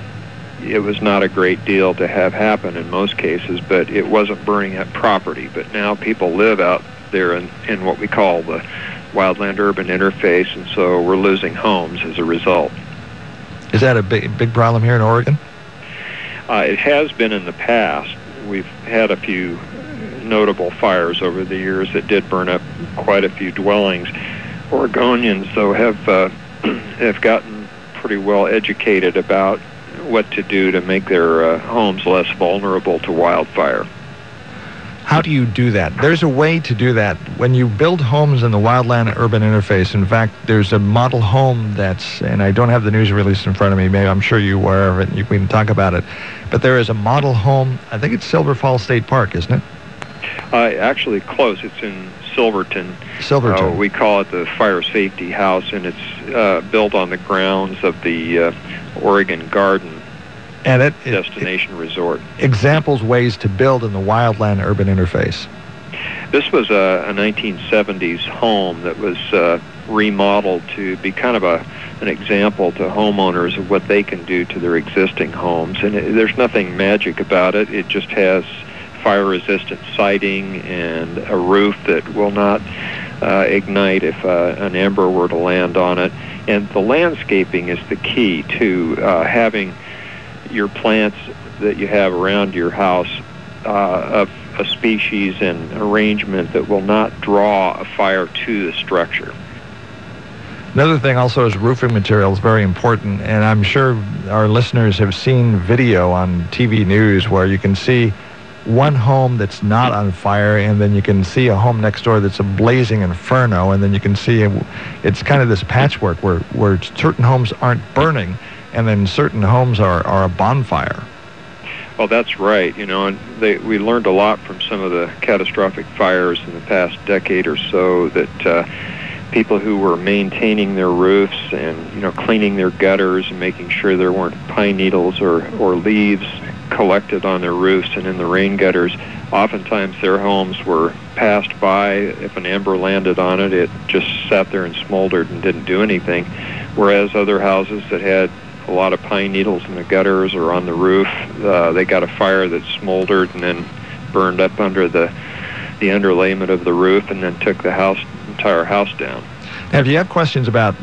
it was not a great deal to have happen in most cases, but it wasn't burning up property. But now people live out there in what we call the wildland-urban interface, and so we're losing homes as a result. Is that a big problem here in Oregon? It has been in the past. We've had a few notable fires over the years that did burn up quite a few dwellings. Oregonians, though, have gotten pretty well educated about what to do to make their homes less vulnerable to wildfire. How do you do that? There's a way to do that. When you build homes in the wildland-urban interface, in fact, there's a model home that's, and I don't have the news release in front of me, maybe I'm sure you're aware of it, we can talk about it, but there is a model home, I think it's Silver Falls State Park, isn't it? Actually close. It's in Silverton. Silverton. We call it the Fire Safety House, and it's built on the grounds of the Oregon Garden and destination resort. Examples, ways to build in the wildland-urban interface. This was a 1970s home that was remodeled to be kind of an example to homeowners of what they can do to their existing homes. And there's nothing magic about it. It just has fire-resistant siding and a roof that will not ignite if an ember were to land on it. And the landscaping is the key to having your plants that you have around your house of a species and arrangement that will not draw a fire to the structure. Another thing also is roofing material is very important, and I'm sure our listeners have seen video on TV news where you can see one home that's not on fire, and then you can see a home next door that's a blazing inferno, and then you can see it's kind of this patchwork where certain homes aren't burning, and then certain homes are a bonfire. Well, that's right. And we learned a lot from some of the catastrophic fires in the past decade or so that people who were maintaining their roofs and cleaning their gutters and making sure there weren't pine needles or leaves collected on their roofs and in the rain gutters, oftentimes their homes were passed by. If an ember landed on it, it just sat there and smoldered and didn't do anything, whereas other houses that had a lot of pine needles in the gutters or on the roof, they got a fire that smoldered and then burned up under the underlayment of the roof and then took the entire house down. Now, if you have questions about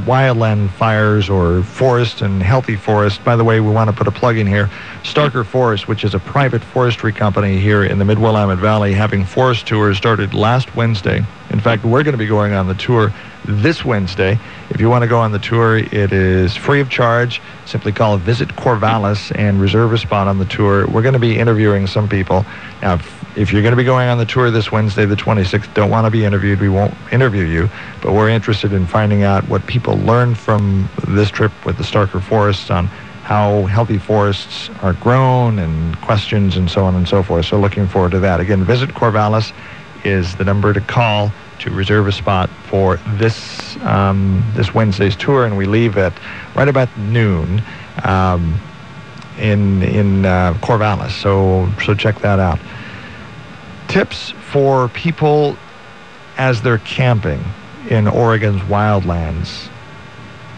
wildland fires or forest and healthy forest, by the way, we want to put a plug in here. Starker Forest, which is a private forestry company here in the Mid-Willamette Valley, having forest tours started last Wednesday. In fact, we're going to be going on the tour this Wednesday. If you want to go on the tour, it is free of charge. Simply call Visit Corvallis and reserve a spot on the tour. We're going to be interviewing some people. Now, if you're going to be going on the tour this Wednesday, the 26th, don't want to be interviewed, we won't interview you, but we're interested in finding out what people learned from this trip with the Starker Forests on how healthy forests are grown and questions and so on and so forth. So looking forward to that. Again, Visit Corvallis is the number to call to reserve a spot for this Wednesday's tour, and we leave at right about noon in Corvallis. So check that out. Tips for people as they're camping in Oregon's wildlands.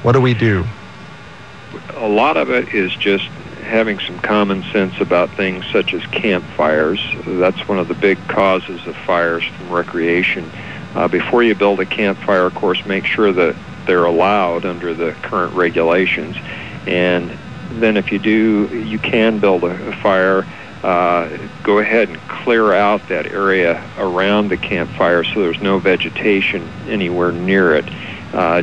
What do we do? A lot of it is just having some common sense about things such as campfires. That's one of the big causes of fires from recreation. Before you build a campfire, of course, make sure that they're allowed under the current regulations. And then if you do, you can build a fire. Go ahead and clear out that area around the campfire so there's no vegetation anywhere near it,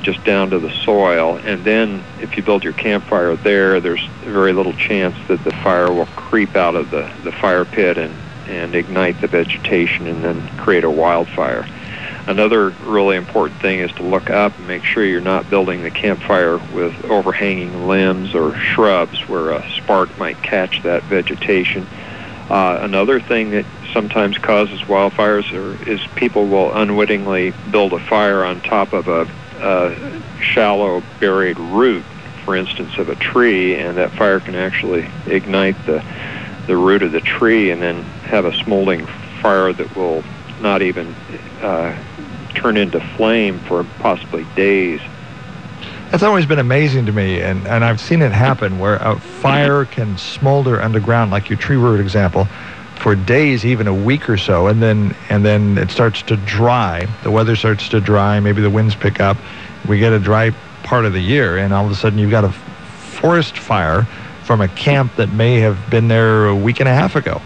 just down to the soil. And then if you build your campfire there, there's very little chance that the fire will creep out of the fire pit and ignite the vegetation and then create a wildfire. Another really important thing is to look up and make sure you're not building the campfire with overhanging limbs or shrubs where a spark might catch that vegetation. Another thing that sometimes causes wildfires is people will unwittingly build a fire on top of a shallow buried root, for instance, of a tree, and that fire can actually ignite the root of the tree and then have a smoldering fire that will not even turn into flame for possibly days. That's always been amazing to me, and I've seen it happen where a fire can smolder underground, like your tree root example, for days, even a week or so, and then it starts to dry. The weather starts to dry. Maybe the winds pick up. We get a dry part of the year, and all of a sudden you've got a forest fire from a camp that may have been there a week and a half ago.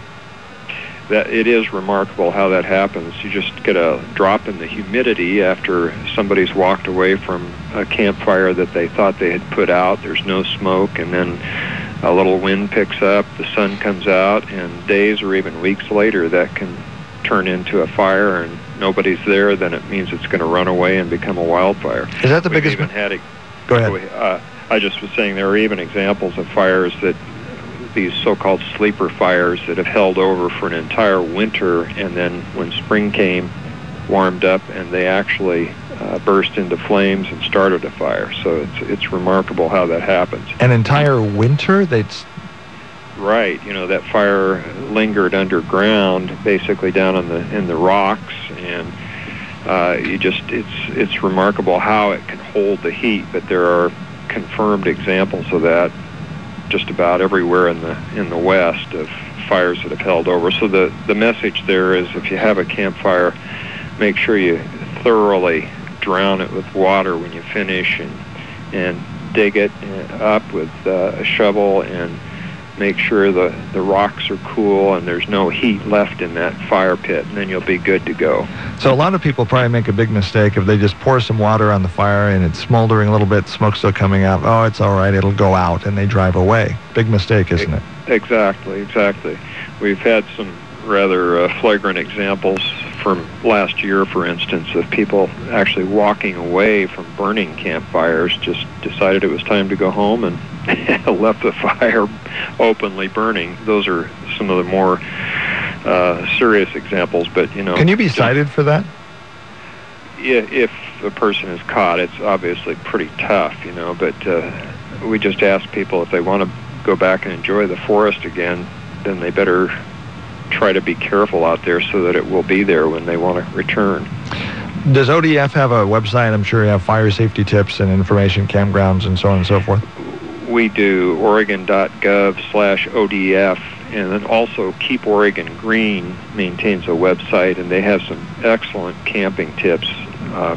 That it is remarkable how that happens. You just get a drop in the humidity after somebody's walked away from a campfire that they thought they had put out. There's no smoke, and then a little wind picks up, the sun comes out, and days or even weeks later that can turn into a fire, and nobody's there. Then it means it's going to run away and become a wildfire. Is that the biggest? Even had Go ahead. I just was saying there are even examples of fires that these so-called sleeper fires that have held over for an entire winter, and then when spring came, warmed up, and they actually burst into flames and started a fire. So it's remarkable how that happens. An entire winter? Right. You know, that fire lingered underground, basically down in the rocks, and it's remarkable how it can hold the heat. But there are confirmed examples of that just about everywhere in the West of fires that have held over. So the message there is, if you have a campfire, make sure you thoroughly drown it with water when you finish, and dig it up with a shovel, and make sure the rocks are cool and there's no heat left in that fire pit, and then you'll be good to go. So a lot of people probably make a big mistake if they just pour some water on the fire and it's smoldering a little bit, smoke's still coming out. Oh, it's all right, it'll go out, and they drive away. Big mistake, isn't it? Exactly. We've had some rather flagrant examples from last year, for instance, of people actually walking away from burning campfires, just decided it was time to go home and left the fire openly burning. Those are some of the more serious examples, but you know. Can you be cited for that? If a person is caught, it's obviously pretty tough, you know, but we just ask people if they want to go back and enjoy the forest again, then they better try to be careful out there so that it will be there when they want to return. Does ODF have a website? I'm sure you have fire safety tips and information, campgrounds, and so on and so forth. We do Oregon.gov/ODF, and then also Keep Oregon Green maintains a website, and they have some excellent camping tips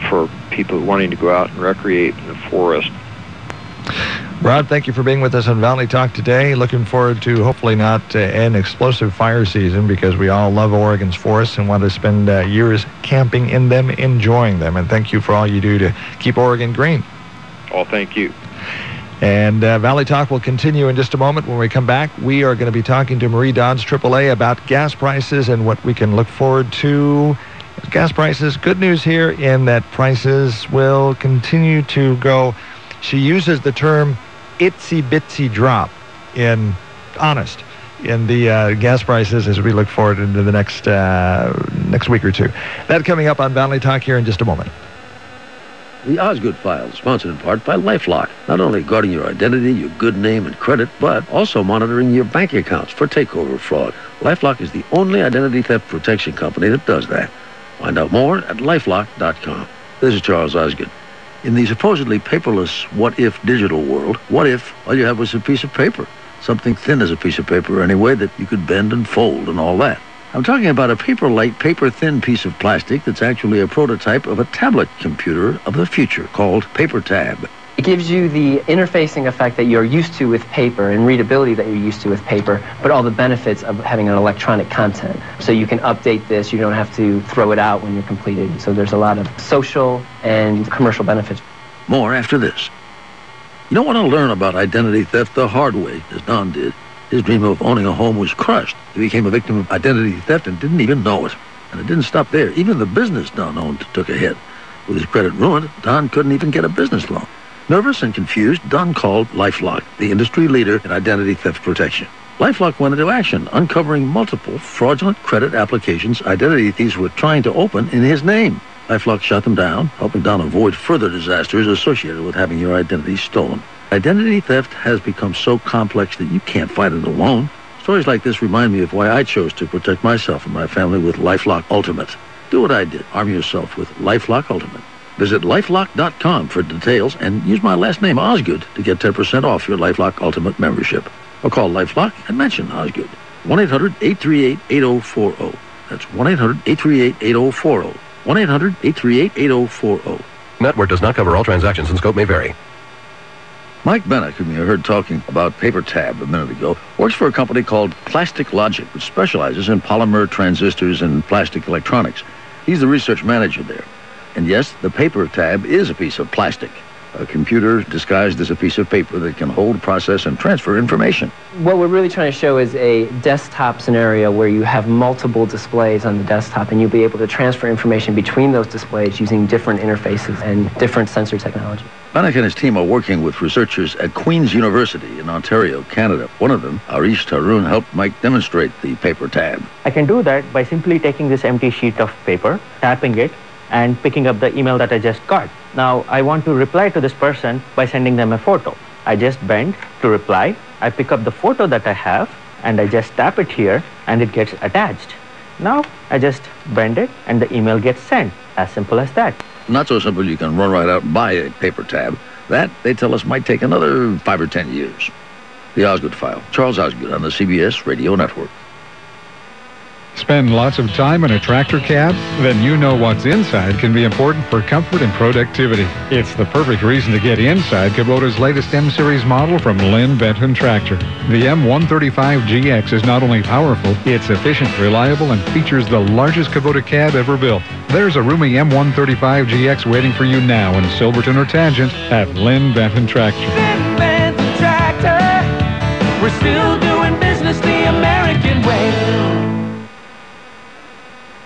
for people wanting to go out and recreate in the forest. Rod, thank you for being with us on Valley Talk today. Looking forward to hopefully not an explosive fire season, because we all love Oregon's forests and want to spend years camping in them, enjoying them. And thank you for all you do to keep Oregon green. Oh, thank you. And Valley Talk will continue in just a moment. When we come back, we are going to be talking to Marie Dodds, AAA, about gas prices and what we can look forward to. Gas prices, good news here in that prices will continue to go. She uses the term itsy-bitsy drop in the gas prices as we look forward into the next week or two. That coming up on Valley Talk here in just a moment. The Osgood File is sponsored in part by LifeLock, not only guarding your identity, your good name and credit, but also monitoring your bank accounts for takeover fraud. LifeLock is the only identity theft protection company that does that. Find out more at lifelock.com. This is Charles Osgood. In the supposedly paperless what-if digital world, what if all you had was a piece of paper? Something thin as a piece of paper anyway that you could bend and fold and all that. I'm talking about a paper-light, paper-thin piece of plastic that's actually a prototype of a tablet computer of the future called PaperTab. It gives you the interfacing effect that you're used to with paper and readability that you're used to with paper, but all the benefits of having an electronic content. So you can update this, you don't have to throw it out when you're completed. So there's a lot of social and commercial benefits. More after this. You don't want to learn about identity theft the hard way, as Don did. His dream of owning a home was crushed. He became a victim of identity theft and didn't even know it. And it didn't stop there. Even the business Don owned took a hit. With his credit ruined, Don couldn't even get a business loan. Nervous and confused, Don called LifeLock, the industry leader in identity theft protection. LifeLock went into action, uncovering multiple fraudulent credit applications identity thieves were trying to open in his name. LifeLock shut them down, helping Don avoid further disasters associated with having your identity stolen. Identity theft has become so complex that you can't fight it alone. Stories like this remind me of why I chose to protect myself and my family with LifeLock Ultimate. Do what I did. Arm yourself with LifeLock Ultimate. Visit lifelock.com for details and use my last name, Osgood, to get 10% off your LifeLock Ultimate membership. Or call LifeLock and mention Osgood. 1-800-838-8040. That's 1-800-838-8040. 1-800-838-8040. Network does not cover all transactions and scope may vary. Mike Bennick, whom you heard talking about paper tab a minute ago, works for a company called Plastic Logic, which specializes in polymer transistors and plastic electronics. He's the research manager there. And yes, the paper tab is a piece of plastic. A computer disguised as a piece of paper that can hold, process, and transfer information. What we're really trying to show is a desktop scenario where you have multiple displays on the desktop and you'll be able to transfer information between those displays using different interfaces and different sensor technology. Bennick and his team are working with researchers at Queen's University in Ontario, Canada. One of them, Arish Tarun, helped Mike demonstrate the paper tab. I can do that by simply taking this empty sheet of paper, tapping it, and picking up the email that I just got. Now, I want to reply to this person by sending them a photo. I just bend to reply. I pick up the photo that I have, and I just tap it here, and it gets attached. Now, I just bend it, and the email gets sent. As simple as that. Not so simple you can run right out and buy a paper tab. That, they tell us, might take another 5 or 10 years. The Osgood File. Charles Osgood on the CBS Radio Network. Spend lots of time in a tractor cab? Then you know what's inside can be important for comfort and productivity. It's the perfect reason to get inside Kubota's latest M-Series model from Lynn Benton Tractor. The M135GX is not only powerful, it's efficient, reliable, and features the largest Kubota cab ever built. There's a roomy M135GX waiting for you now in Silverton or Tangent at Lynn Benton Tractor. Lynn Benton Tractor. We're still doing business the American way.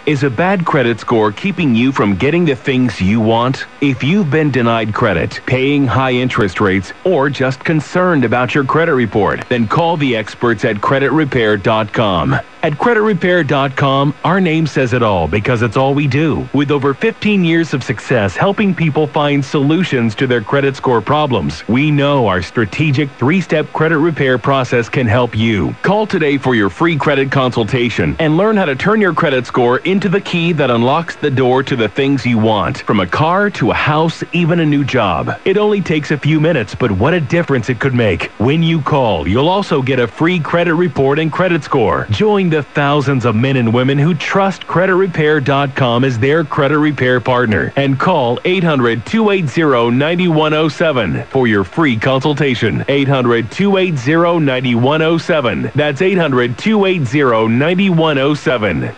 Is a bad credit score keeping you from getting the things you want? If you've been denied credit, paying high interest rates, or just concerned about your credit report, then call the experts at creditrepair.com. At creditrepair.com, our name says it all because it's all we do. With over 15 years of success helping people find solutions to their credit score problems, we know our strategic 3-step credit repair process can help you. Call today for your free credit consultation and learn how to turn your credit score into the key that unlocks the door to the things you want. From a car to a house, even a new job. It only takes a few minutes, but what a difference it could make. When you call, you'll also get a free credit report and credit score. Join the thousands of men and women who trust creditrepair.com as their credit repair partner and call 800-280-9107 for your free consultation. 800-280-9107. That's 800-280-9107.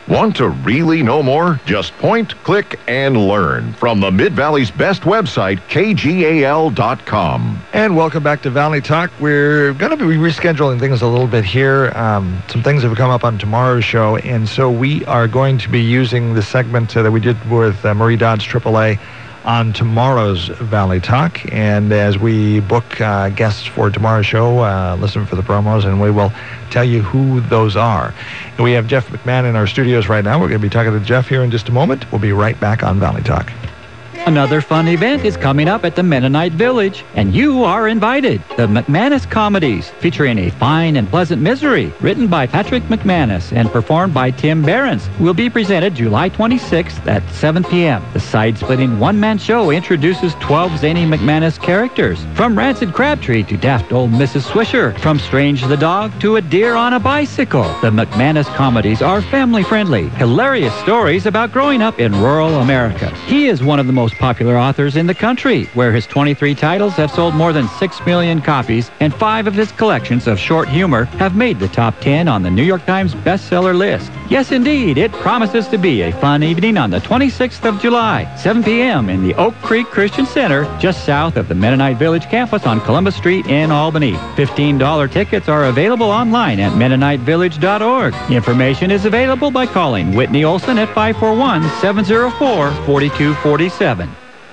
Want to really know more? Just point, click, and learn from the Mid-Valley's best website, KGAL.com. And welcome back to Valley Talk. We're going to be rescheduling things a little bit here. Some things have come up on tomorrow's show, and so we are going to be using the segment that we did with Marie Dodds AAA on tomorrow's Valley Talk. And as we book guests for tomorrow's show, listen for the promos, and we will tell you who those are. And we have Jeff McMahon in our studios right now. We're going to be talking to Jeff here in just a moment. We'll be right back on Valley Talk. Another fun event is coming up at the Mennonite Village, and you are invited. The McManus Comedies, featuring A Fine and Pleasant Misery, written by Patrick McManus and performed by Tim Behrens, will be presented July 26th at 7 p.m. The side-splitting one-man show introduces 12 zany McManus characters, from Rancid Crabtree to daft old Mrs. Swisher, from Strange the Dog to a deer on a bicycle. The McManus Comedies are family-friendly, hilarious stories about growing up in rural America. He is one of the most popular authors in the country, where his 23 titles have sold more than 6 million copies, and 5 of his collections of short humor have made the top 10 on the New York Times bestseller list. Yes, indeed, it promises to be a fun evening on the 26th of July, 7 p.m. in the Oak Creek Christian Center, just south of the Mennonite Village campus on Columbus Street in Albany. $15 tickets are available online at MennoniteVillage.org. Information is available by calling Whitney Olson at 541-704-4247.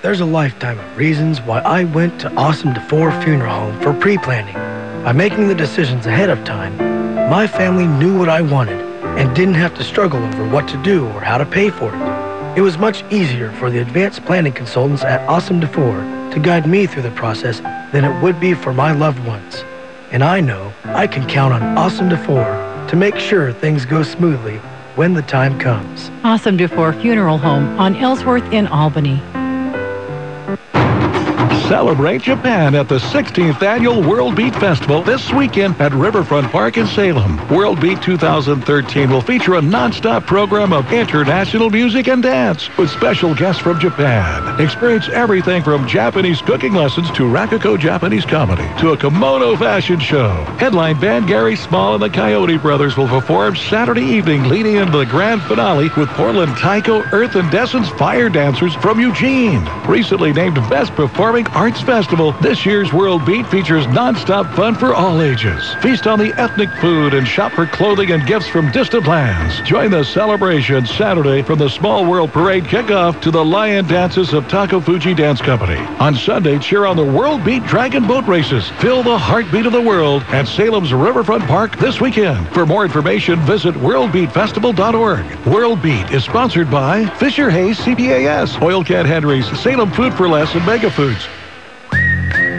There's a lifetime of reasons why I went to Awesome DeFore Funeral Home for pre-planning. By making the decisions ahead of time, my family knew what I wanted and didn't have to struggle over what to do or how to pay for it. It was much easier for the advanced planning consultants at Awesome DeFore to guide me through the process than it would be for my loved ones. And I know I can count on Awesome DeFore to make sure things go smoothly when the time comes. Awesome DeFore Funeral Home on Ellsworth in Albany. Celebrate Japan at the 16th Annual World Beat Festival this weekend at Riverfront Park in Salem. World Beat 2013 will feature a non-stop program of international music and dance with special guests from Japan. Experience everything from Japanese cooking lessons to Rakugo Japanese comedy to a kimono fashion show. Headline band Gary Small and the Coyote Brothers will perform Saturday evening, leading into the grand finale with Portland Taiko, Earth and Descent's Fire Dancers from Eugene. Recently named Best Performing Arts Festival, this year's World Beat features non-stop fun for all ages. Feast on the ethnic food and shop for clothing and gifts from distant lands. Join the celebration Saturday from the Small World Parade kickoff to the Lion Dances of Tako Fuji Dance Company. On Sunday, cheer on the World Beat Dragon Boat Races. Feel the heartbeat of the world at Salem's Riverfront Park this weekend. For more information, visit worldbeatfestival.org. World Beat is sponsored by Fisher Hayes CPAS, Oil Can Henry's, Salem Food for Less, and Mega Foods.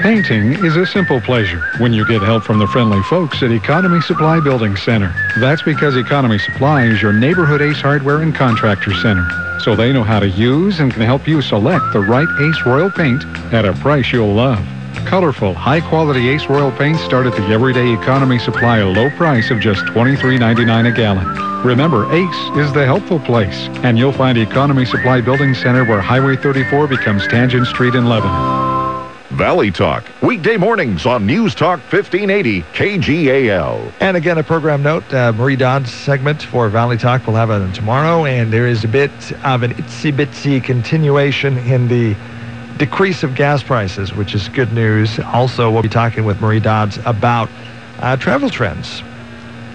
Painting is a simple pleasure when you get help from the friendly folks at Economy Supply Building Center. That's because Economy Supply is your neighborhood Ace Hardware and Contractor Center. So they know how to use and can help you select the right Ace Royal paint at a price you'll love. Colorful, high-quality Ace Royal paints start at the everyday Economy Supply low price of just $23.99 a gallon. Remember, Ace is the helpful place, and you'll find Economy Supply Building Center where Highway 34 becomes Tangent Street in Lebanon. Valley Talk, weekday mornings on News Talk 1580 KGAL. And again, a program note, Marie Dodd's segment for Valley Talk will have it tomorrow, and there is a bit of an itsy-bitsy continuation in the decrease of gas prices, which is good news. Also, we'll be talking with Marie Dodds about travel trends.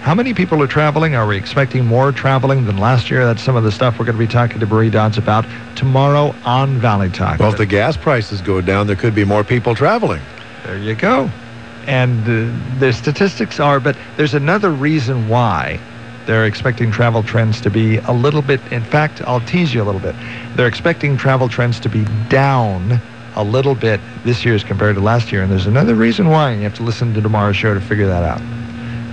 How many people are traveling? Are we expecting more traveling than last year? That's some of the stuff we're going to be talking to Marie Dodds about tomorrow on Valley Talk. Well, if the gas prices go down, there could be more people traveling. There you go. And the statistics are, but there's another reason why they're expecting travel trends to be a little bit, in fact, I'll tease you a little bit. They're expecting travel trends to be down a little bit this year as compared to last year. And there's another reason why. You have to listen to tomorrow's show to figure that out.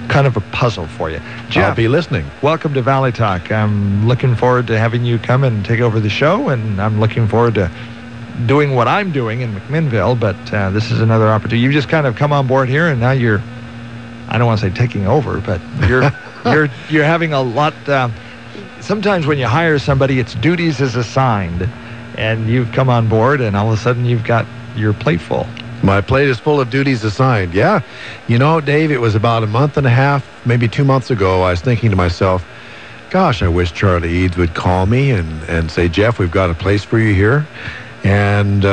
Kind of a puzzle for you. Jeff, I'll be listening. Welcome to Valley Talk. I'm looking forward to having you come and take over the show, and I'm looking forward to doing what I'm doing in McMinnville, but this is another opportunity. You've just kind of come on board here, and now you're, I don't want to say taking over, but you're you're having a lot. Sometimes when you hire somebody, it's duties is assigned, and you've come on board, and all of a sudden you've got your plate full. My plate is full of duties assigned. Yeah. You know, Dave, it was about a month and a half, maybe 2 months ago, I was thinking to myself, gosh, I wish Charlie Eads would call me and say, Jeff, we've got a place for you here. And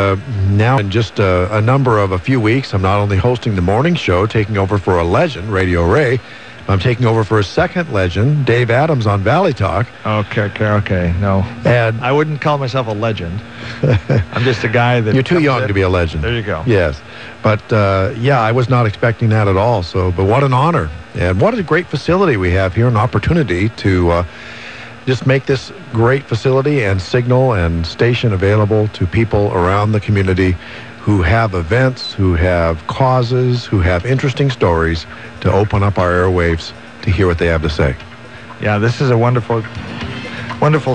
now in just a few weeks, I'm not only hosting the morning show, taking over for a legend, Radio Ray, I'm taking over for a second legend, Dave Adams on Valley Talk. Okay. No. And I wouldn't call myself a legend. I'm just a guy that... You're too young to be a legend. There you go. Yes. But, yeah, I was not expecting that at all. So, but what an honor. And what a great facility we have here, an opportunity to just make this great facility and signal and station available to people around the community who have events, who have causes, who have interesting stories to open up our airwaves to hear what they have to say. Yeah, this is a wonderful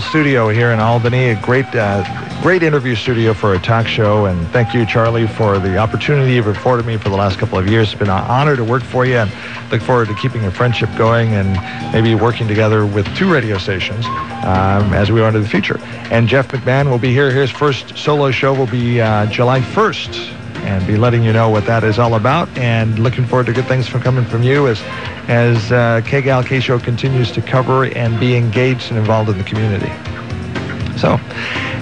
studio here in Albany, a great interview studio for a talk show, and thank you, Charlie, for the opportunity you've afforded me for the last couple of years. It's been an honor to work for you, and look forward to keeping a friendship going and maybe working together with 2 radio stations as we go into the future. And Jeff McMahon will be here. His first solo show will be July 1st, and be letting you know what that is all about, and looking forward to good things coming from you as KGAL K-Show continues to cover and be engaged and involved in the community. So,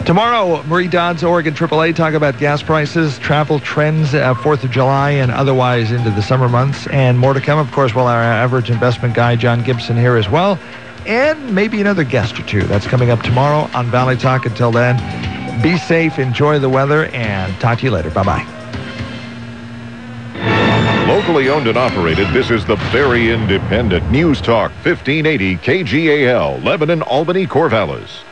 tomorrow, Marie Dodds, Oregon AAA, talk about gas prices, travel trends, 4th of July, and otherwise into the summer months. And more to come, of course, while our average investment guy, John Gibson, here as well. And maybe another guest or two. That's coming up tomorrow on Valley Talk. Until then, be safe, enjoy the weather, and talk to you later. Bye-bye. Locally owned and operated, this is the very independent News Talk 1580 KGAL, Lebanon, Albany, Corvallis.